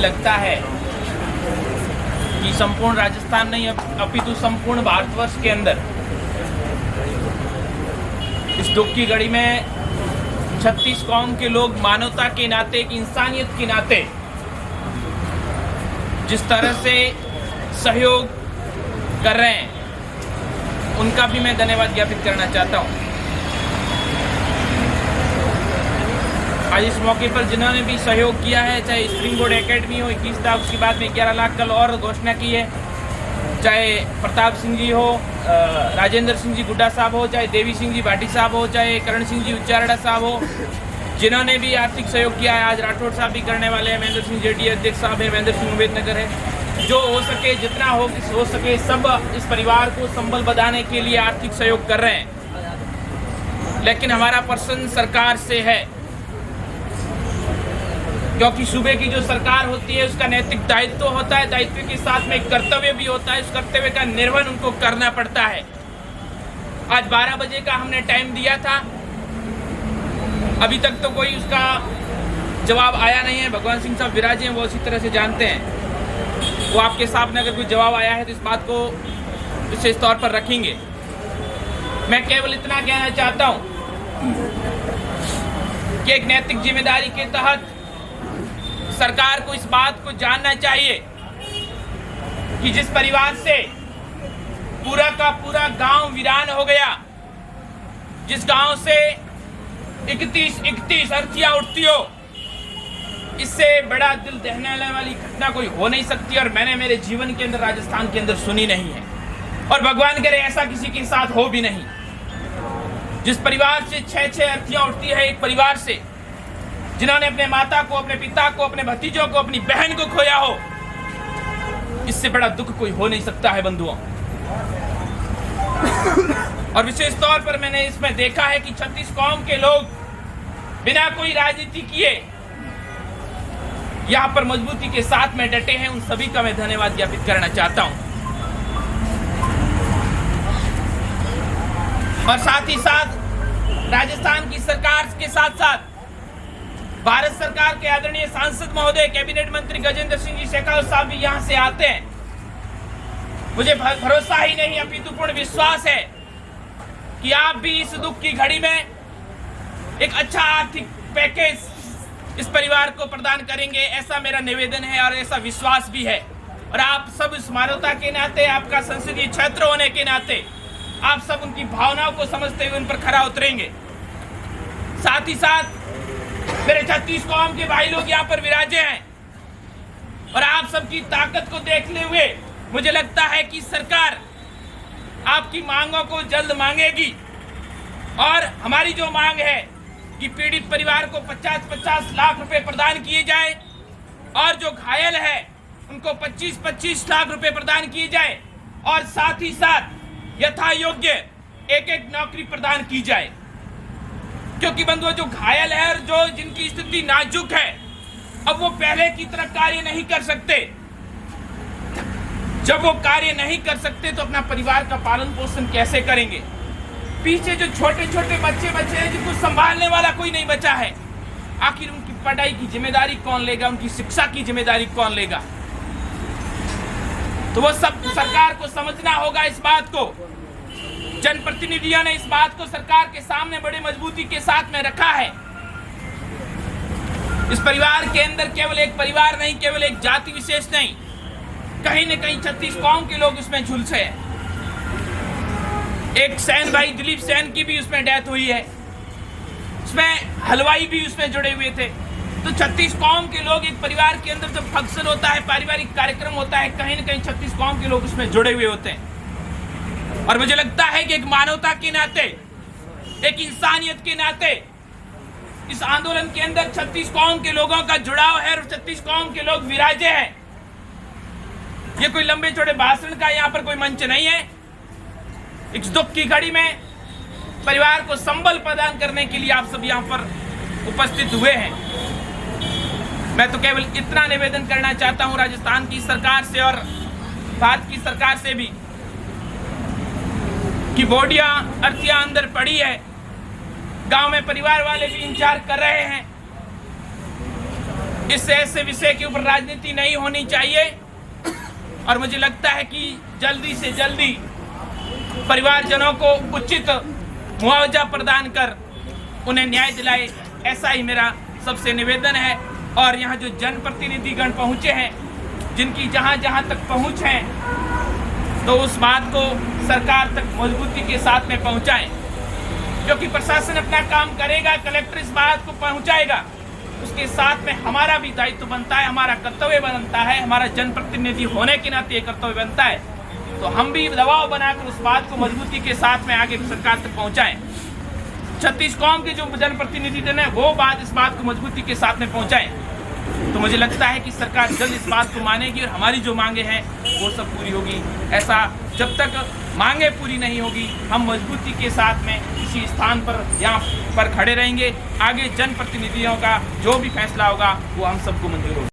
लगता है कि संपूर्ण राजस्थान नहीं अपितु संपूर्ण भारतवर्ष के अंदर इस दुख की घड़ी में 36 कौम के लोग मानवता के नाते, एक इंसानियत के नाते जिस तरह से सहयोग कर रहे हैं, उनका भी मैं धन्यवाद ज्ञापित करना चाहता हूं। आज इस मौके पर जिन्होंने भी सहयोग किया है, चाहे स्प्रिंग बोर्ड एकेडमी हो, 21 था, उसके बाद में 11 लाख कल और घोषणा की है, चाहे प्रताप सिंह जी हो, राजेंद्र सिंह जी गुड्डा साहब हो, चाहे देवी सिंह जी भाटी साहब हो, चाहे करण सिंह जी उच्चारड़ा साहब हो, जिन्होंने भी आर्थिक सहयोग किया है। आज राठौड़ साहब भी करने वाले हैं, महेंद्र सिंह जेडी अध्यक्ष साहब है, महेंद्र सिंह अम्बेडकर है। जो हो सके, जितना हो सके, सब इस परिवार को संबल बधाने के लिए आर्थिक सहयोग कर रहे हैं। लेकिन हमारा प्रश्न सरकार से है, क्योंकि सूबे की जो सरकार होती है उसका नैतिक दायित्व होता है, दायित्व के साथ में एक कर्तव्य भी होता है, उस कर्तव्य का निर्वहन उनको करना पड़ता है। आज 12 बजे का हमने टाइम दिया था, अभी तक तो कोई उसका जवाब आया नहीं है। भगवान सिंह साहब विराजे हैं, वो उसी तरह से जानते हैं, वो आपके सामने अगर कोई जवाब आया है तो इस बात को विशेष तौर पर रखेंगे। मैं केवल इतना कहना चाहता हूं कि एक नैतिक जिम्मेदारी के तहत सरकार को इस बात को जानना चाहिए कि जिस परिवार से पूरा का पूरा गांव वीरान हो गया, जिस गांव से 31 अर्थियां उठती हो, इससे बड़ा दिल दहलाने वाली घटना कोई हो नहीं सकती, और मैंने मेरे जीवन के अंदर राजस्थान के अंदर सुनी नहीं है, और भगवान करे ऐसा किसी के साथ हो भी नहीं। जिस परिवार से 6 अर्थियां उठती है, एक परिवार से जिन्होंने अपने माता को, अपने पिता को, अपने भतीजों को, अपनी बहन को खोया हो, इससे बड़ा दुख कोई हो नहीं सकता है बंधुओं। और विशेष तौर पर मैंने इसमें देखा है कि 36 कौम के लोग बिना कोई राजनीति किए यहां पर मजबूती के साथ में डटे हैं। उन सभी का मैं धन्यवाद ज्ञापित करना चाहता हूं। और साथ ही साथ राजस्थान की सरकार के साथ साथ भारत सरकार के आदरणीय सांसद महोदय, कैबिनेट मंत्री गजेंद्र सिंह जी शेखावत साहब भी यहां से आते हैं। मुझे भरोसा ही नहीं, अपितु पूर्ण विश्वास है कि आप भी इस दुख की घड़ी में एक अच्छा आर्थिक पैकेज इस परिवार को प्रदान करेंगे, ऐसा मेरा निवेदन है और ऐसा विश्वास भी है। और आप सब इस मानवता के नाते, आपका संसदीय क्षेत्र होने के नाते, आप सब उनकी भावनाओं को समझते हुए उन पर खरा उतरेंगे। साथ ही साथ मेरे 36 कौम के भाई लोग यहाँ पर विराजे हैं, और आप सबकी ताकत को देखते हुए मुझे लगता है कि सरकार आपकी मांगों को जल्द मांगेगी। और हमारी जो मांग है कि पीड़ित परिवार को 50-50 लाख रुपए प्रदान किए जाए, और जो घायल है उनको 25-25 लाख रुपए प्रदान किए जाए, और साथ ही साथ यथा योग्य एक नौकरी प्रदान की जाए। क्योंकि बंधुओं, जो घायल है और जो जिनकी स्थिति नाजुक है, अब वो पहले की तरह कार्य नहीं कर सकते। जब वो कार्य नहीं कर सकते तो अपना परिवार का पालन पोषण कैसे करेंगे? पीछे जो छोटे छोटे बच्चे हैं जिनको संभालने वाला कोई नहीं बचा है, आखिर उनकी पढ़ाई की जिम्मेदारी कौन लेगा? उनकी शिक्षा की जिम्मेदारी कौन लेगा? तो वो सब सरकार को समझना होगा इस बात को। जनप्रतिनिधियों ने इस बात को सरकार के सामने बड़ी मजबूती के साथ में रखा है। इस परिवार के अंदर केवल एक परिवार नहीं, केवल एक जाति विशेष नहीं, कहीं न कहीं 36 कौम के लोग उसमें झुलसे हैं। एक सैन भाई दिलीप सैन की भी उसमें डेथ हुई है, उसमें हलवाई भी उसमें जुड़े हुए थे। तो 36 कौम के लोग एक परिवार के अंदर जब फंक्शन होता है, पारिवारिक कार्यक्रम होता है, कहीं न कहीं 36 कौम के लोग उसमें जुड़े हुए होते हैं। और मुझे लगता है कि एक मानवता के नाते, एक इंसानियत के नाते इस आंदोलन के अंदर 36 कौम के लोगों का जुड़ाव है, और 36 कौम के लोग विराजे हैं। ये कोई लंबे चौड़े भाषण का यहाँ पर कोई मंच नहीं है। इस दुख की घड़ी में परिवार को संबल प्रदान करने के लिए आप सब यहाँ पर उपस्थित हुए हैं। मैं तो केवल इतना निवेदन करना चाहता हूँ राजस्थान की सरकार से और भारत की सरकार से भी कि बोडियां अर्थियां अंदर पड़ी है, गांव में परिवार वाले भी इंतजार कर रहे हैं। इस ऐसे विषय के ऊपर राजनीति नहीं होनी चाहिए और मुझे लगता है कि जल्दी से जल्दी परिवारजनों को उचित मुआवजा प्रदान कर उन्हें न्याय दिलाए, ऐसा ही मेरा सबसे निवेदन है। और यहाँ जो जनप्रतिनिधिगण पहुँचे हैं, जिनकी जहाँ जहाँ तक पहुँच है, तो उस बात को सरकार तक मजबूती के साथ में पहुँचाएं, क्योंकि प्रशासन अपना काम करेगा, कलेक्टर इस बात को पहुँचाएगा, उसके साथ में हमारा भी दायित्व बनता है, हमारा कर्तव्य बनता है, हमारा जनप्रतिनिधि होने के नाते ये कर्तव्य बनता है। तो हम भी दबाव बनाकर उस बात को मजबूती के साथ में आगे सरकार तक पहुंचाएं। 36 कौम के जो जनप्रतिनिधि है वो इस बात को मजबूती के साथ में पहुंचाएं। तो मुझे लगता है कि सरकार जल्द इस बात को मानेगी और हमारी जो मांगे हैं वो सब पूरी होगी। ऐसा जब तक मांगे पूरी नहीं होगी, हम मजबूती के साथ में किसी स्थान पर यहाँ पर खड़े रहेंगे। आगे जनप्रतिनिधियों का जो भी फैसला होगा वो हम सबको मंजूर होगा।